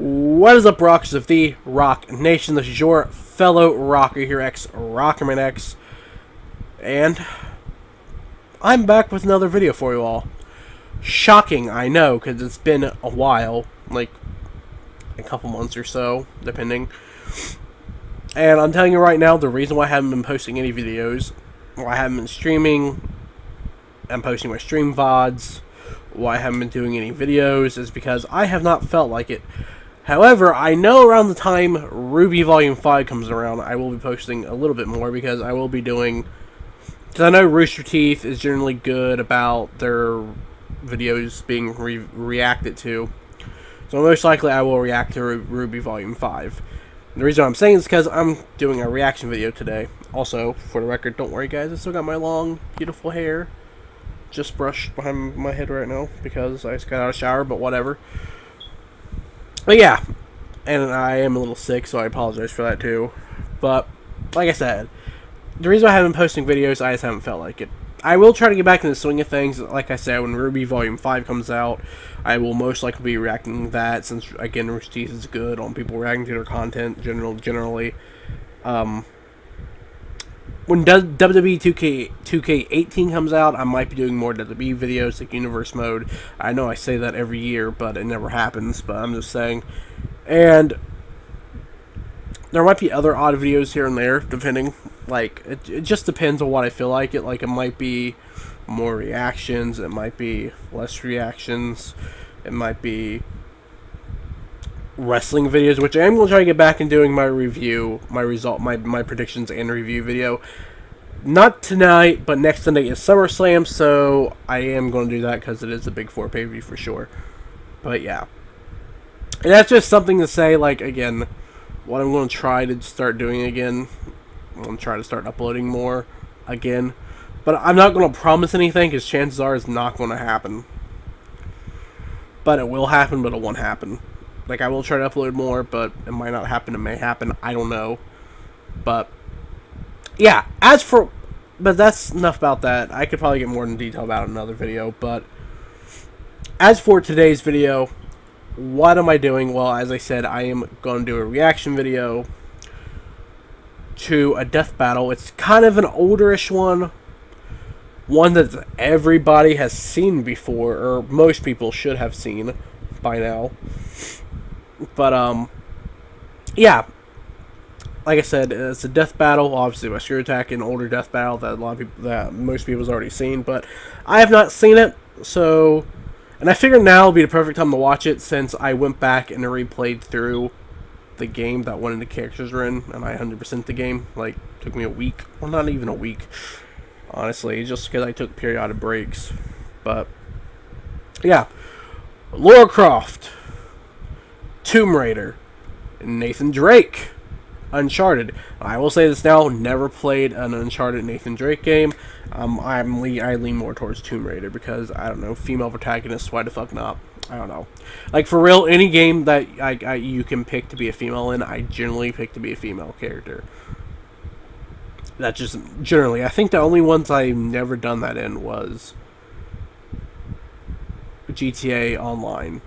What is up, rockers of the Rock Nation? This is your fellow rocker here, Rockerman X, and I'm back with another video for you all. Shocking, I know, because it's been a while, like a couple months or so, depending. And I'm telling you right now, the reason why I haven't been posting any videos, why I haven't been streaming, and posting my stream VODs, why I haven't been doing any videos, is because I have not felt like it. However, I know around the time Ruby Volume 5 comes around, I will be posting a little bit more, because I will be doing... Because I know Rooster Teeth is generally good about their videos being reacted to. So most likely I will react to Ruby Volume 5. The reason I'm saying is because I'm doing a reaction video today. Also, for the record, don't worry guys, I still got my long, beautiful hair. Just brushed behind my head right now, because I just got out of the shower, but whatever. But yeah, and I am a little sick, so I apologize for that too. But, like I said, the reason I haven't been posting videos, I just haven't felt like it. I will try to get back in the swing of things. Like I said, when Ruby Volume 5 comes out, I will most likely be reacting to that, since, again, Rooster Teeth is good on people reacting to their content, generally. When WWE 2K18 comes out, I might be doing more WWE videos, like Universe Mode. I know I say that every year, but it never happens, but I'm just saying. And there might be other odd videos here and there, depending. Like, it just depends on what I feel like it. Like, it might be more reactions, it might be less reactions, it might be wrestling videos, which I am going to try to get back and doing my review, my predictions and review video. Not tonight, but next Sunday is SummerSlam, so I am going to do that because it is a Big 4 pay-per-view for sure. But yeah. And that's just something to say, like, again, what I'm going to try to start doing again. I'm going to try to start uploading more again. But I'm not going to promise anything, because chances are it's not going to happen. But it will happen, but it won't happen. Like, I will try to upload more, but it might not happen, it may happen, I don't know. But, yeah, but that's enough about that. I could probably get more in detail about it in another video, but as for today's video, what am I doing? Well, as I said, I am going to do a reaction video to a death battle. It's kind of an older-ish one that everybody has seen before, or most people should have seen by now. But, yeah, like I said, it's a death battle, obviously by Screw Attack, an older death battle that most people's already seen, but I have not seen it, so, and I figured now would be the perfect time to watch it, since I went back and replayed through the game that one of the characters were in, and I 100%'d the game. Like, took me a week, well, not even a week, honestly, just because I took periodic breaks. But yeah, Lara Croft, Tomb Raider, Nathan Drake, Uncharted. I will say this now, never played an Uncharted Nathan Drake game. I lean more towards Tomb Raider, because, I don't know, female protagonists, why the fuck not? I don't know. Like, for real, any game that you can pick to be a female in, I generally pick to be a female character. That's just, generally. I think the only ones I've never done that in was GTA Online.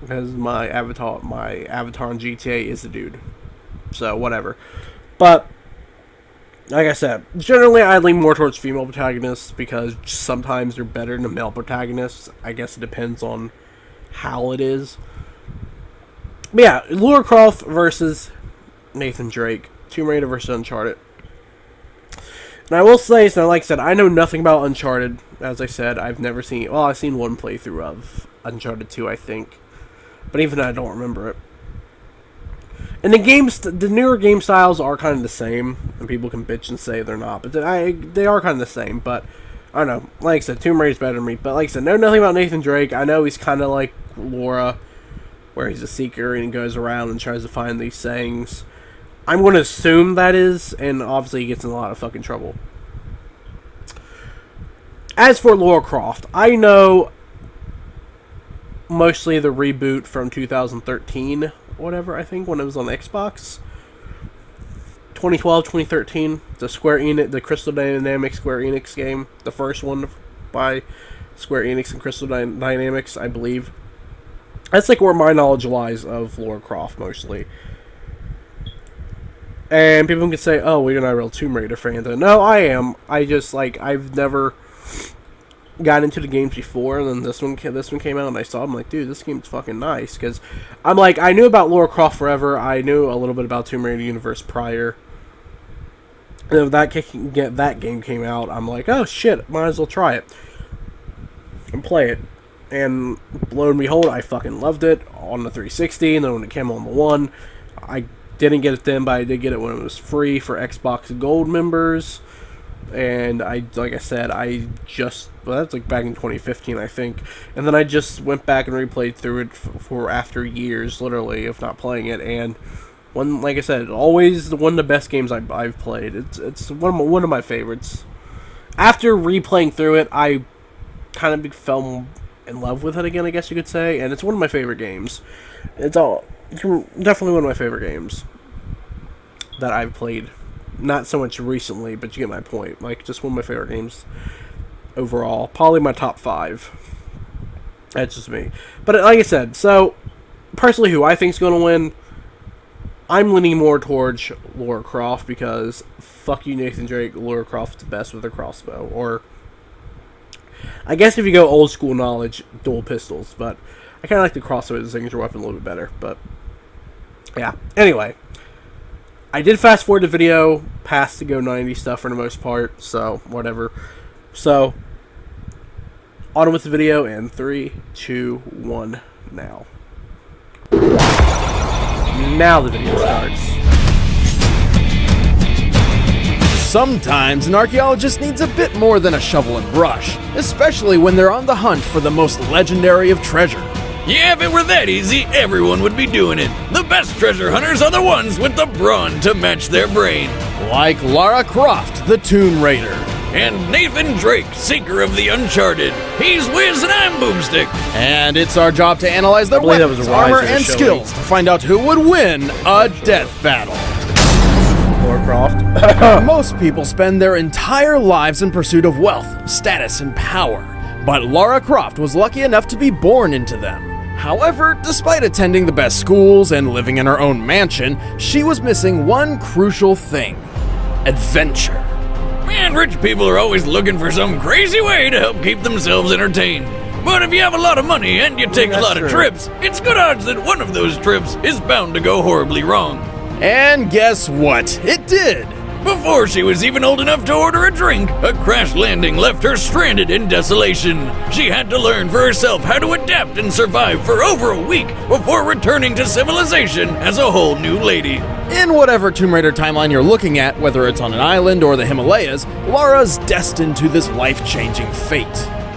Because my avatar on GTA is a dude. So, whatever. But, like I said, generally I lean more towards female protagonists, because sometimes they're better than male protagonists. I guess it depends on how it is. But yeah, Lara Croft versus Nathan Drake. Tomb Raider versus Uncharted. And I will say, so like I said, I know nothing about Uncharted. As I said, I've never seen... Well, I've seen one playthrough of Uncharted 2, I think. But even I don't remember it. And the newer game styles are kind of the same. And people can bitch and say they're not. But they are kind of the same. But, I don't know. Like I said, Tomb Raider's better than me. But like I said, know nothing about Nathan Drake. I know he's kind of like Laura, where he's a seeker and he goes around and tries to find these things. I'm going to assume that is, and obviously he gets in a lot of fucking trouble. As for Lara Croft, I know mostly the reboot from 2013, whatever, I think, when it was on Xbox. 2012, 2013, the Crystal Dynamics Square Enix game, the first one by Square Enix and Crystal Dynamics, I believe. That's like where my knowledge lies of Lara Croft mostly. And people can say, "Oh, well, you're not a real Tomb Raider fan." No, I am. I just like I've never got into the games before, and then this one came out, and I saw it, I'm like, dude, this game's fucking nice. Because I'm like, I knew about Lara Croft forever. I knew a little bit about Tomb Raider universe prior. And if that game came out, I'm like, oh shit, might as well try it and play it. And lo and behold, I fucking loved it on the 360, and then when it came on the One, I didn't get it then, but I did get it when it was free for Xbox Gold members. And like I said, that's like back in 2015, I think. And then I just went back and replayed through it for after years, literally, of not playing it. And like I said, always one of the best games I've played. It's one of my favorites. After replaying through it, I kind of fell in love with it again, I guess you could say. And it's one of my favorite games. It's definitely one of my favorite games that I've played. Not so much recently, but you get my point. Like, just one of my favorite games overall. Probably my top 5. That's just me. But like I said, so, personally who I think is going to win, I'm leaning more towards Lara Croft because, fuck you, Nathan Drake, Lara Croft's best with a crossbow. Or, I guess if you go old school knowledge, dual pistols. But, I kind of like the crossbow as a signature weapon a little bit better. But, yeah. Anyway. I did fast forward the video past the Go 90 stuff for the most part, so whatever. So, on with the video in 3, 2, 1, now. Now the video starts. Sometimes an archaeologist needs a bit more than a shovel and brush, especially when they're on the hunt for the most legendary of treasure. Yeah, if it were that easy, everyone would be doing it. The best treasure hunters are the ones with the brawn to match their brain. Like Lara Croft, the Tomb Raider. And Nathan Drake, seeker of the Uncharted. He's Wiz and I'm Boomstick. And it's our job to analyze their weapons, armor, and skills to find out who would win a death battle. Lara Croft. Most people spend their entire lives in pursuit of wealth, status, and power. But Lara Croft was lucky enough to be born into them. However, despite attending the best schools and living in her own mansion, she was missing one crucial thing: adventure. Man, rich people are always looking for some crazy way to help keep themselves entertained. But if you have a lot of money and you take a lot of trips, it's good odds that one of those trips is bound to go horribly wrong. And guess what? It did! Before she was even old enough to order a drink, a crash landing left her stranded in desolation. She had to learn for herself how to adapt and survive for over a week before returning to civilization as a whole new lady. In whatever Tomb Raider timeline you're looking at, whether it's on an island or the Himalayas, Lara's destined to this life-changing fate.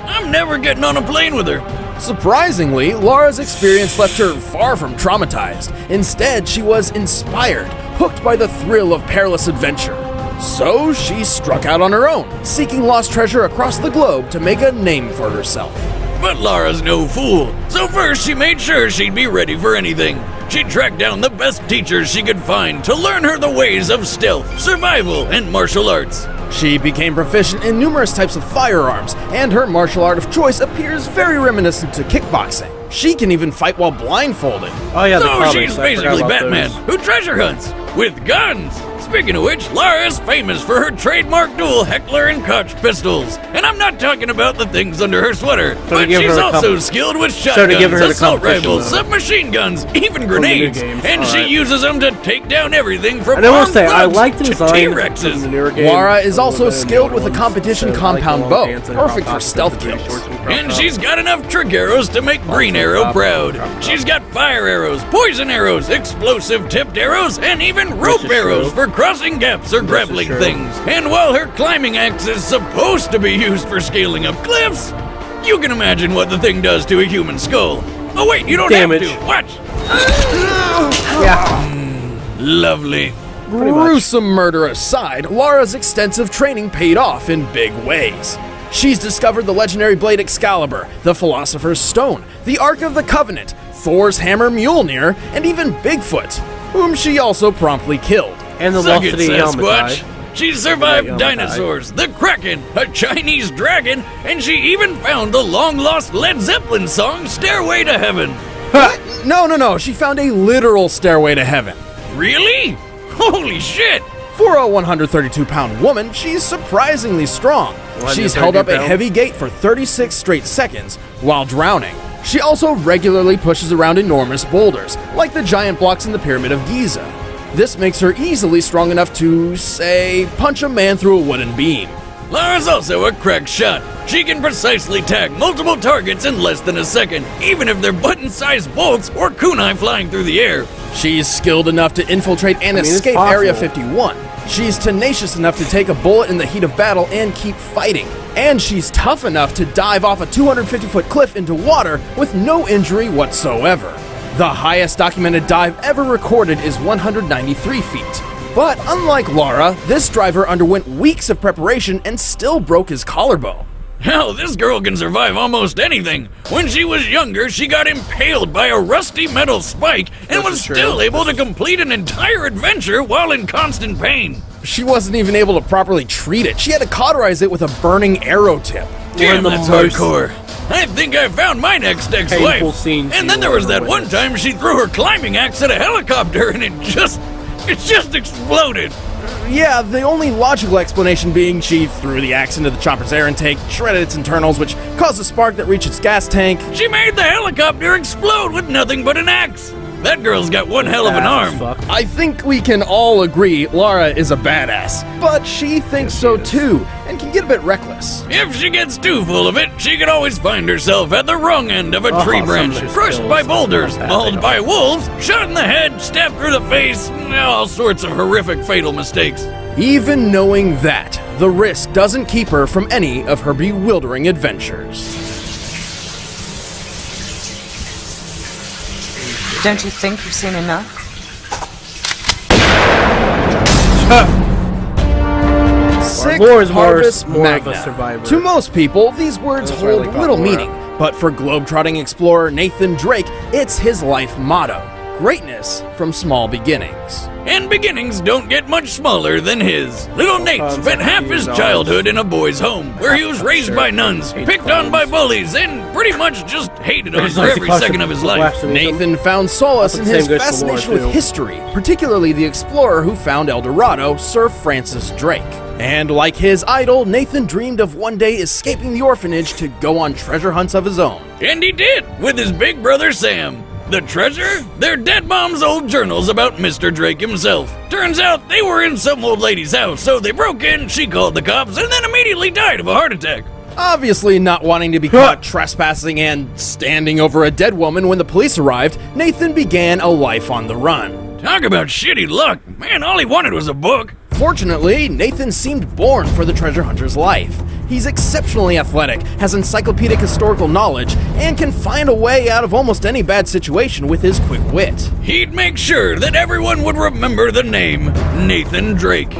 I'm never getting on a plane with her. Surprisingly, Lara's experience left her far from traumatized. Instead, she was inspired, hooked by the thrill of perilous adventure. So she struck out on her own, seeking lost treasure across the globe to make a name for herself. But Lara's no fool, so first she made sure she'd be ready for anything. She tracked down the best teachers she could find to learn her the ways of stealth, survival, and martial arts. She became proficient in numerous types of firearms, and her martial art of choice appears very reminiscent to kickboxing. She can even fight while blindfolded. Oh yeah, so she's basically Batman, who treasure hunts with guns. Speaking of which, Lara is famous for her trademark dual Heckler and Koch pistols. And I'm not talking about the things under her sweater, but she's also skilled with shotguns, assault rifles, submachine guns, even grenades. And she uses them to take down everything from armed thugs to T-Rexes. Lara is also skilled with a competition compound bow, perfect for stealth kills. And she's got enough trick arrows to make Green Arrow proud. She's got fire arrows, poison arrows, explosive tipped arrows, and even rope arrows for crossing gaps or grappling things. And while her climbing axe is supposed to be used for scaling up cliffs, you can imagine what the thing does to a human skull. Oh wait, you don't have to. Watch. Lovely. Gruesome murder aside, Lara's extensive training paid off in big ways. She's discovered the legendary blade Excalibur, the Philosopher's Stone, the Ark of the Covenant, Thor's hammer Mjolnir, and even Bigfoot, whom she also promptly killed. And the Velocity Helmet. She survived dinosaurs, the Kraken, a Chinese dragon, and she even found the long-lost Led Zeppelin song Stairway to Heaven. No. She found a literal stairway to heaven. Really? Holy shit! For a 132-pound woman, she's surprisingly strong. She's held up a heavy gate for 36 straight seconds while drowning. She also regularly pushes around enormous boulders, like the giant blocks in the Pyramid of Giza. This makes her easily strong enough to, say, punch a man through a wooden beam. Lara's also a crack shot. She can precisely tag multiple targets in less than a second, even if they're button-sized bolts or kunai flying through the air. She's skilled enough to infiltrate and escape Area 51. She's tenacious enough to take a bullet in the heat of battle and keep fighting. And she's tough enough to dive off a 250-foot cliff into water with no injury whatsoever. The highest documented dive ever recorded is 193 feet. But unlike Lara, this driver underwent weeks of preparation and still broke his collarbone. Hell, this girl can survive almost anything. When she was younger, she got impaled by a rusty metal spike and was still able to complete an entire adventure while in constant pain. She wasn't even able to properly treat it. She had to cauterize it with a burning arrow tip. Damn, that's hardcore. I think I found my next ex-wife. And then there was that one time she threw her climbing axe at a helicopter and it just exploded. Yeah, the only logical explanation being she threw the axe into the chopper's air intake, shredded its internals, which caused a spark that reached its gas tank. She made the helicopter explode with nothing but an axe. That girl's got one hell of an arm. I think we can all agree Lara is a badass, but she thinks so too, and can get a bit reckless. If she gets too full of it, she could always find herself at the wrong end of a tree branch, crushed by boulders, mauled by wolves, shot in the head, stabbed through the face, all sorts of horrific fatal mistakes. Even knowing that, the risk doesn't keep her from any of her bewildering adventures. Don't you think you've seen enough? Sic War is Parvis more of a Magna. survivor. To most people, these words That's why I hold like little Laura. meaning, but for globetrotting explorer Nathan Drake, it's his life motto: greatness from small beginnings. And beginnings don't get much smaller than his. Little Nate spent half his childhood in a boy's home, where he was raised by nuns, picked on by bullies, and pretty much just hated on for every second of his life. Nathan found solace in his fascination with history, particularly the explorer who found El Dorado, Sir Francis Drake. And like his idol, Nathan dreamed of one day escaping the orphanage to go on treasure hunts of his own. And he did, with his big brother Sam. The treasure? They're dead mom's old journals about Mr. Drake himself. Turns out they were in some old lady's house, so they broke in, she called the cops, and then immediately died of a heart attack. Obviously not wanting to be caught trespassing and standing over a dead woman when the police arrived, Nathan began a life on the run. Talk about shitty luck. Man, all he wanted was a book. Fortunately, Nathan seemed born for the treasure hunter's life. He's exceptionally athletic, has encyclopedic historical knowledge, and can find a way out of almost any bad situation with his quick wit. He'd make sure that everyone would remember the name Nathan Drake.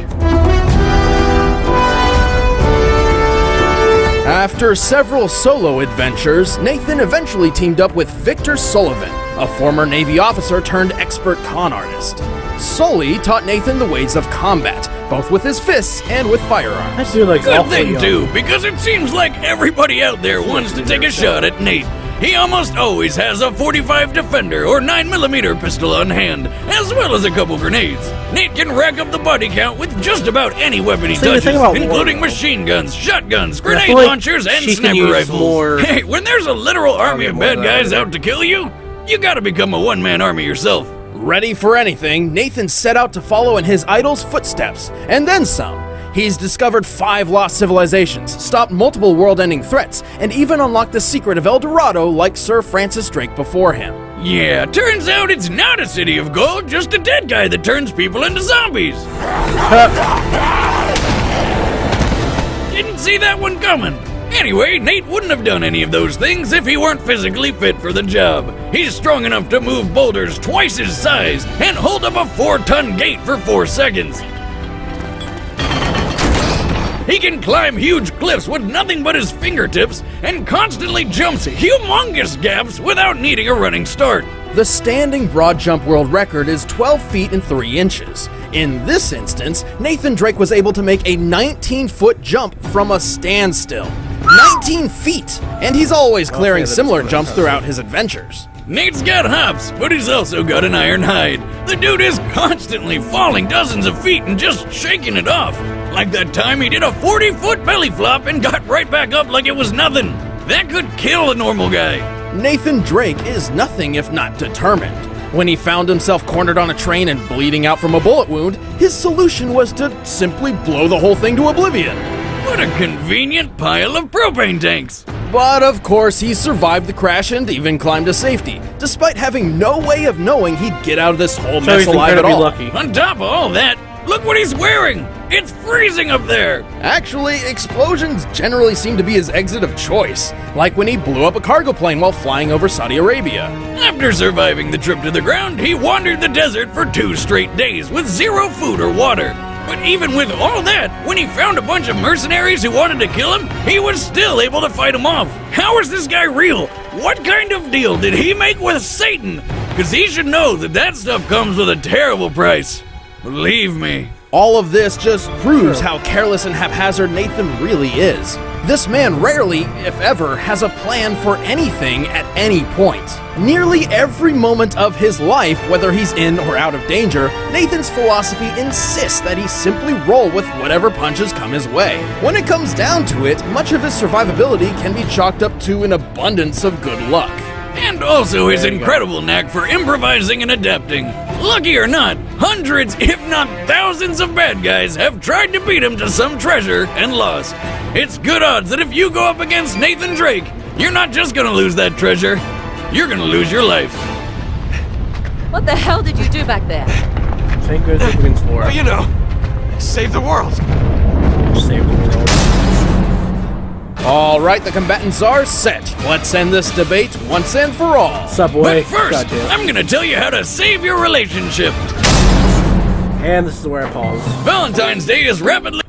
After several solo adventures, Nathan eventually teamed up with Victor Sullivan, a former Navy officer turned expert con artist. Sully taught Nathan the ways of combat, both with his fists and with firearms. That dude looks Good awfully thing young. too, because it seems like everybody out there wants to take a shot at Nate. He almost always has a .45 Defender or 9mm pistol on hand, as well as a couple grenades. Nate can rack up the body count with just about any weapon he See, the touches, thing about including Laura, machine guns, shotguns, I grenade feel like launchers, and she can sniper use rifles. more- Hey, when there's a literal army of more bad than guys that. out to kill you, you gotta become a one-man army yourself. Ready for anything, Nathan set out to follow in his idol's footsteps, and then some. He's discovered 5 lost civilizations, stopped multiple world-ending threats, and even unlocked the secret of El Dorado like Sir Francis Drake before him. Yeah, turns out it's not a city of gold, just a dead guy that turns people into zombies. Didn't see that one coming. Anyway, Nate wouldn't have done any of those things if he weren't physically fit for the job. He's strong enough to move boulders twice his size and hold up a 4-ton gate for 4 seconds. He can climb huge cliffs with nothing but his fingertips and constantly jumps humongous gaps without needing a running start. The standing broad jump world record is 12 feet and 3 inches. In this instance, Nathan Drake was able to make a 19-foot jump from a standstill. 19 feet! And he's always clearing that's similar what I jumps thought. throughout his adventures. Nate's got hops, but he's also got an iron hide. The dude is constantly falling dozens of feet and just shaking it off. Like that time he did a 40-foot belly flop and got right back up like it was nothing. That could kill a normal guy. Nathan Drake is nothing if not determined. When he found himself cornered on a train and bleeding out from a bullet wound, his solution was to simply blow the whole thing to oblivion. What a convenient pile of propane tanks. But of course, he survived the crash and even climbed to safety, despite having no way of knowing he'd get out of this whole So mess he's alive at incredibly all. lucky. On top of all that, look what he's wearing. It's freezing up there. Actually, explosions generally seem to be his exit of choice, like when he blew up a cargo plane while flying over Saudi Arabia. After surviving the trip to the ground, he wandered the desert for 2 straight days with zero food or water. But even with all that, when he found a bunch of mercenaries who wanted to kill him, he was still able to fight them off. How is this guy real? What kind of deal did he make with Satan? Because he should know that that stuff comes with a terrible price. Believe me. All of this just proves how careless and haphazard Nathan really is. This man rarely, if ever, has a plan for anything at any point. Nearly every moment of his life, whether he's in or out of danger, Nathan's philosophy insists that he simply roll with whatever punches come his way. When it comes down to it, much of his survivability can be chalked up to an abundance of good luck. And also his incredible knack for improvising and adapting. Lucky or not, hundreds, if not thousands of bad guys have tried to beat him to some treasure and lost. It's good odds that if you go up against Nathan Drake, you're not just gonna lose that treasure, you're gonna lose your life. What the hell did you do back there? Same goes up against Laura. You know, save the world. Save the world. All right, the combatants are set. Let's end this debate once and for all. Subway. But first, Goddamn. I'm gonna tell you how to save your relationship. And this is where I pause. Valentine's Day is rapidly...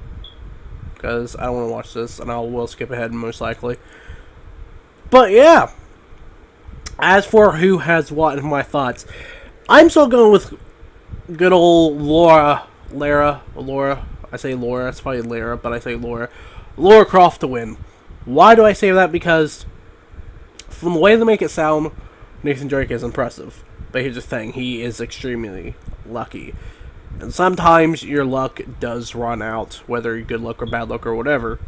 Because I don't want to watch this, and I will skip ahead most likely. But yeah. As for who has what and my thoughts, I'm still going with good old Lara. I say Laura, it's probably Lara, but I say Lara. Lara Croft to win. Why do I say that? Because from the way they make it sound, Nathan Drake is impressive. But here's the thing, he is extremely lucky. And sometimes your luck does run out, whether you're good luck or bad luck or whatever.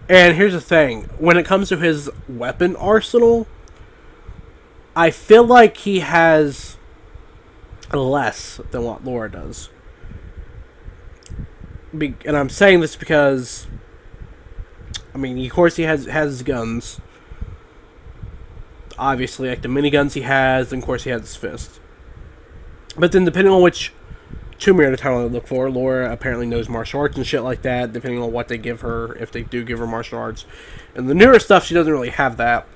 And here's the thing, when it comes to his weapon arsenal, I feel like he has less than what Lara does. And I'm saying this because, I mean, of course he has guns. Obviously, like the miniguns he has, and of course he has his fist. But then depending on which Tomb Raider title I look for, Lara apparently knows martial arts and shit like that, depending on what they give her, if they do give her martial arts. And the newer stuff, she doesn't really have that.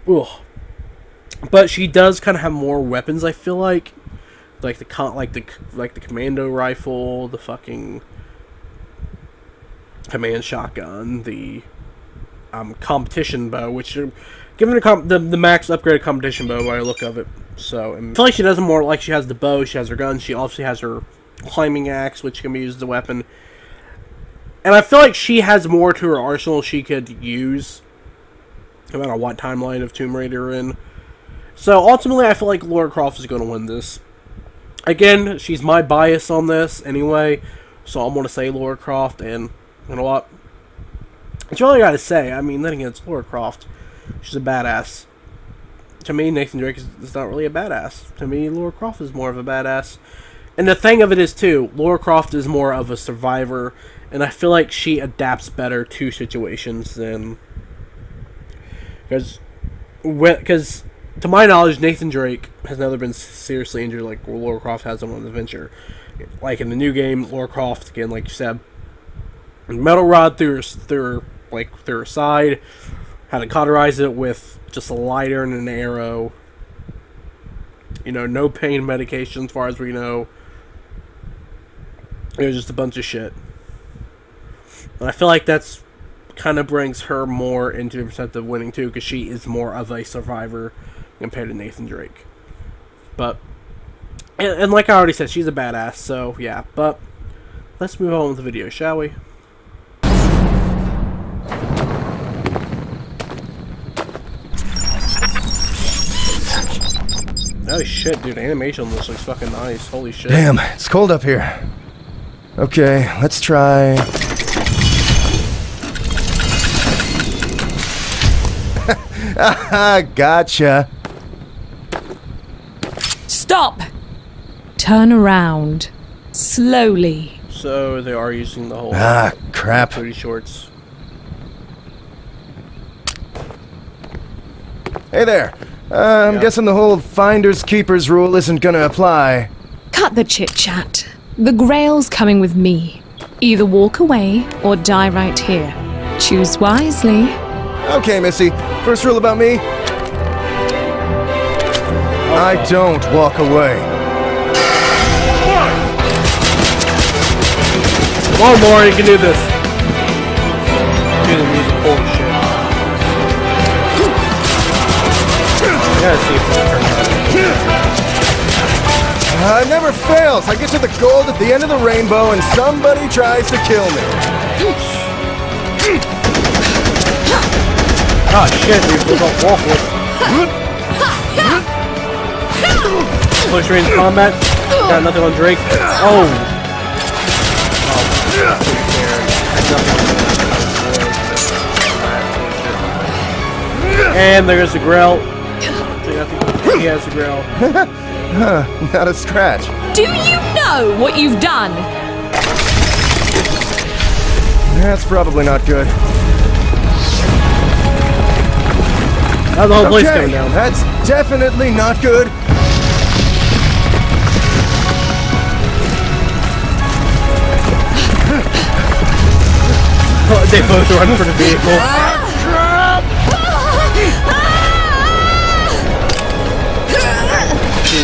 Ugh. But she does kind of have more weapons, I feel like. Like the commando rifle, the fucking command shotgun, the competition bow, which are given the max upgraded competition bow by the look of it. So I feel like she does more like she has the bow, she has her gun, she also has her climbing axe, which can be used as a weapon. And I feel like she has more to her arsenal she could use, no matter what timeline of Tomb Raider we're in. So ultimately, I feel like Lara Croft is going to win this. Again, she's my bias on this anyway, so I'm going to say Lara Croft, and you know what? That's all I got to say. I mean, then again, it's Lara Croft. She's a badass. To me, Nathan Drake is not really a badass. To me, Lara Croft is more of a badass. And the thing of it is, too, Lara Croft is more of a survivor, and I feel like she adapts better to situations than... Because... To my knowledge, Nathan Drake has never been seriously injured like Lara Croft has on an adventure. Like in the new game, Lara Croft, again, like you said, metal rod through her side, had to cauterize it with just a lighter and an arrow. You know, no pain medication as far as we know. It was just a bunch of shit. And I feel like that's kind of brings her more into the percent of winning too, because she is more of a survivor compared to Nathan Drake. But and like I already said, she's a badass, so yeah. But let's move on with the video, shall we? Oh shit, dude, animation on this looks fucking nice. Holy shit. Damn, it's cold up here. Okay, let's try... Gotcha. Stop! Turn around. Slowly. So they are using the whole Crap. booty shorts. Hey there. I'm guessing the whole finders keepers rule isn't gonna apply. Cut the chit-chat. The Grail's coming with me. Either walk away or die right here. Choose wisely. Okay, Missy. First rule about me. I don't walk away. Come on, Laura, you can do this. Do the music, holy shit. I gotta see if this turns out. It never fails. I get to the gold at the end of the rainbow and somebody tries to kill me. Oh shit, dude, we're going awful. Push range combat. Got nothing on Drake. Oh. And there's the Grail. He has the Grail. Not a scratch. Do you know what you've done? That's probably not good. How's the whole place going down? That's definitely not good. They both run for the vehicle.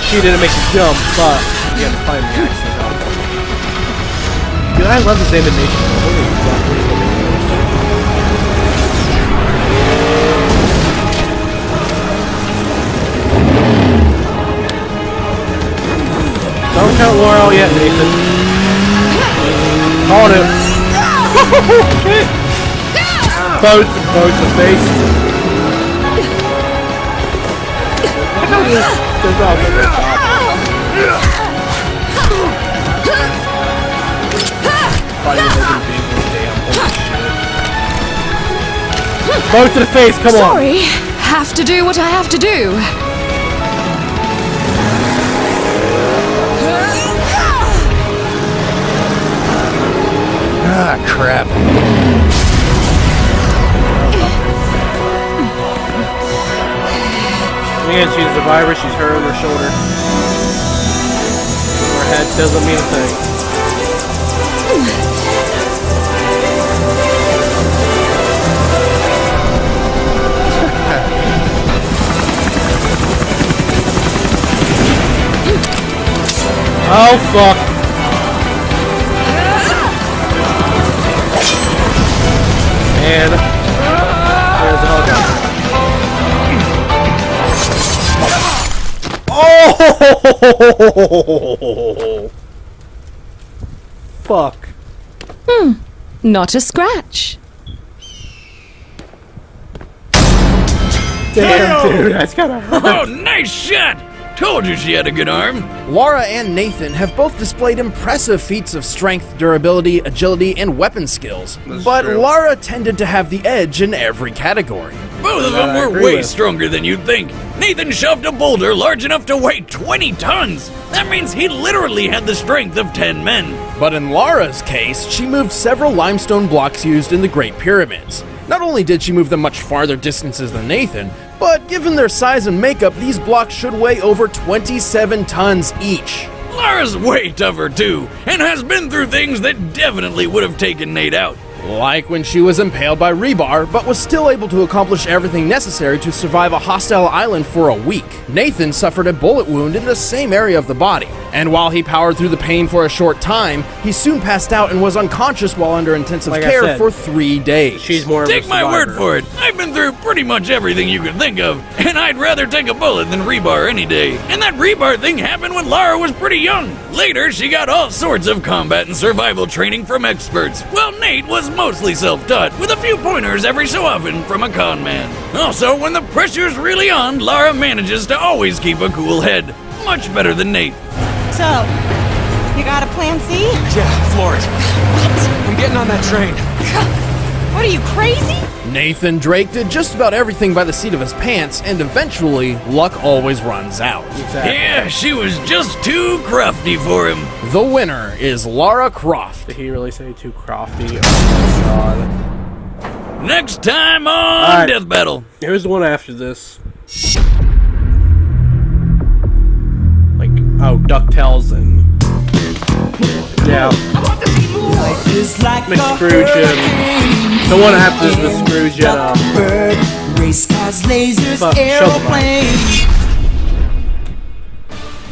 She didn't make the jump, but she had to find the accident. Dude, I love this animation. Holy fuck. Don't count Laura out yet, Nathan. Called it. Shit. Boats the face. I know this. Both to the face, come on. Sorry. Have to do what I have to do. Ah, crap. Again, she's a survivor, she's her on her shoulder. Her head doesn't mean a thing. Oh fuck. And there's the helicopter. Oh! Fuck. Not a scratch. Damn, dude, that's kinda hurt. Oh, nice shot! Told you she had a good arm. Lara and Nathan have both displayed impressive feats of strength, durability, agility, and weapon skills. But true. Lara tended to have the edge in every category. Both of them were way stronger than you'd think. Nathan shoved a boulder large enough to weigh 20 tons. That means he literally had the strength of 10 men. But in Lara's case, she moved several limestone blocks used in the Great Pyramids. Not only did she move them much farther distances than Nathan, but given their size and makeup, these blocks should weigh over 27 tons each. Lara's way tougher too, and has been through things that definitely would have taken Nate out. Like when she was impaled by rebar, but was still able to accomplish everything necessary to survive a hostile island for a week. Nathan suffered a bullet wound in the same area of the body, and while he powered through the pain for a short time, he soon passed out and was unconscious while under intensive care for 3 days. She's more of a Take my survivor. word for it, I've been through pretty much everything you could think of, and I'd rather take a bullet than rebar any day. And that rebar thing happened when Lara was pretty young. Later, she got all sorts of combat and survival training from experts, while Nate was mostly self-taught, with a few pointers every so often from a con man. Also, when the pressure's really on, Lara manages to always keep a cool head. Much better than Nate. So, you got a plan C? Yeah, floor it. What? I'm getting on that train. What are you, crazy? Nathan Drake did just about everything by the seat of his pants, and eventually, luck always runs out. Exactly. Yeah, she was just too crafty for him. The winner is Lara Croft. Did he really say too crafty? Oh my god. Next time on Alright. Death Battle. Here's the one after this. Like, oh, DuckTales and... Yeah. Miss Scrooge and... The one after this, Miss Scrooge and, race cars, lasers, Shovel Knight. airplanes.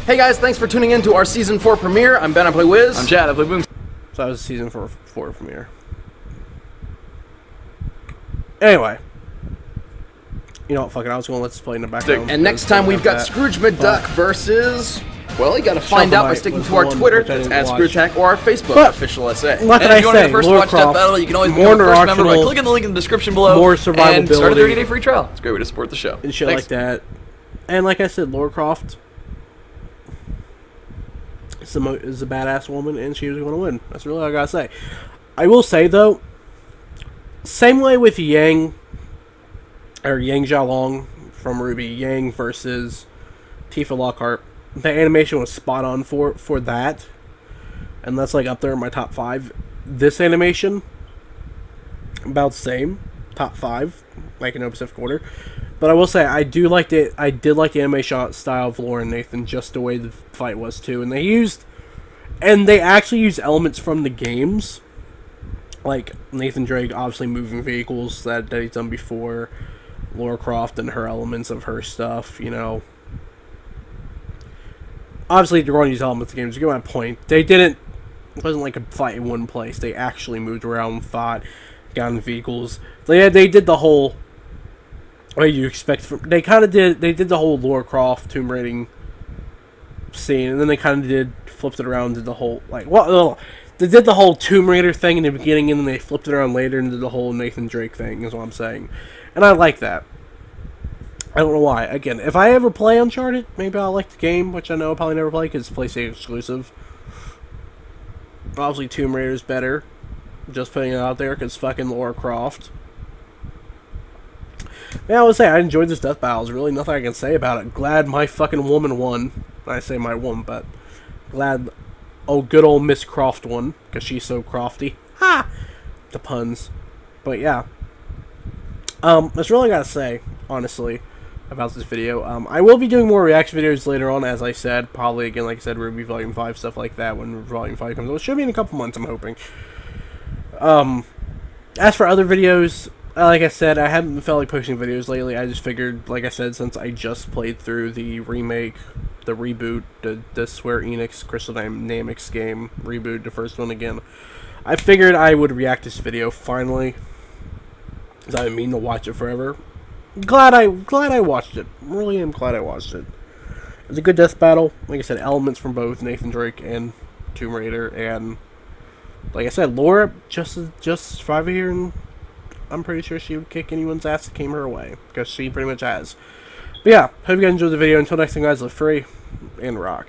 Hey guys, thanks for tuning in to our Season 4 premiere. I'm Ben, I play Wiz. I'm Chad, I play Boom. So that was season 4 premiere. Anyway. You know what, fuck it, I was going to let this play in the background. And next time we've got Scrooge McDuck versus... Well, you gotta find out by sticking to our Twitter, that's at ScroogeHack, or our Facebook, official SA. What And did I if you want to say? be the first to Lara watch Death Croft, Battle, you can always more become a first member by interactional, clicking the link in the description below more and start a survivability. 30-day free trial. It's a great way to support the show. And shit Thanks. like that. And like I said, Lara Croft is a badass woman, and she was going to win. That's really all I gotta say. I will say, though, same way with Yang Xiaolong from Ruby, Yang versus Tifa Lockhart. The animation was spot on for that, and that's like up there in my top 5. This animation, about the same, top 5, like in Pacific Order. But I will say I did like the animation style of Laura and Nathan, just the way the fight was too, and they actually used elements from the games, like Nathan Drake obviously moving vehicles that he's done before, Lara Croft and her elements of her stuff, you know. Obviously, they're going to use elements of the games. You get my point. It wasn't like a fight in one place. They actually moved around, fought, got in vehicles. They did the whole, what you expect they did the whole Lara Croft tomb raiding scene, and then they kind of flipped it around, did the whole, they did the whole Tomb Raider thing in the beginning, and then they flipped it around later and did the whole Nathan Drake thing, is what I'm saying. And I like that. I don't know why. Again, if I ever play Uncharted, maybe I'll like the game, which I know I'll probably never play because it's PlayStation exclusive. Obviously, Tomb Raider's better. Just putting it out there because fucking Lara Croft. Yeah, I would say I enjoyed this death battle. There's really nothing I can say about it. Glad my fucking woman won. I say my woman, but glad good old Miss Croft won because she's so crofty. Ha! The puns. But yeah. That's really all I gotta say, honestly, about this video. I will be doing more reaction videos later on, as I said. Probably, again, like I said, Ruby Volume 5, stuff like that, when Volume 5 comes out. It should be in a couple months, I'm hoping. As for other videos, like I said, I haven't felt like posting videos lately. I just figured, like I said, since I just played through the remake, the reboot, the Square Enix Crystal Dynamics game reboot, the first one again, I figured I would react to this video, finally. Because I've been meaning to watch it forever. Glad I watched it. Really am glad I watched it. It was a good death battle. Like I said, elements from both Nathan Drake and Tomb Raider, and like I said, Laura just survived here, and I'm pretty sure she would kick anyone's ass that came her way, because she pretty much has. But yeah, hope you guys enjoyed the video. Until next time, guys, live free and rock.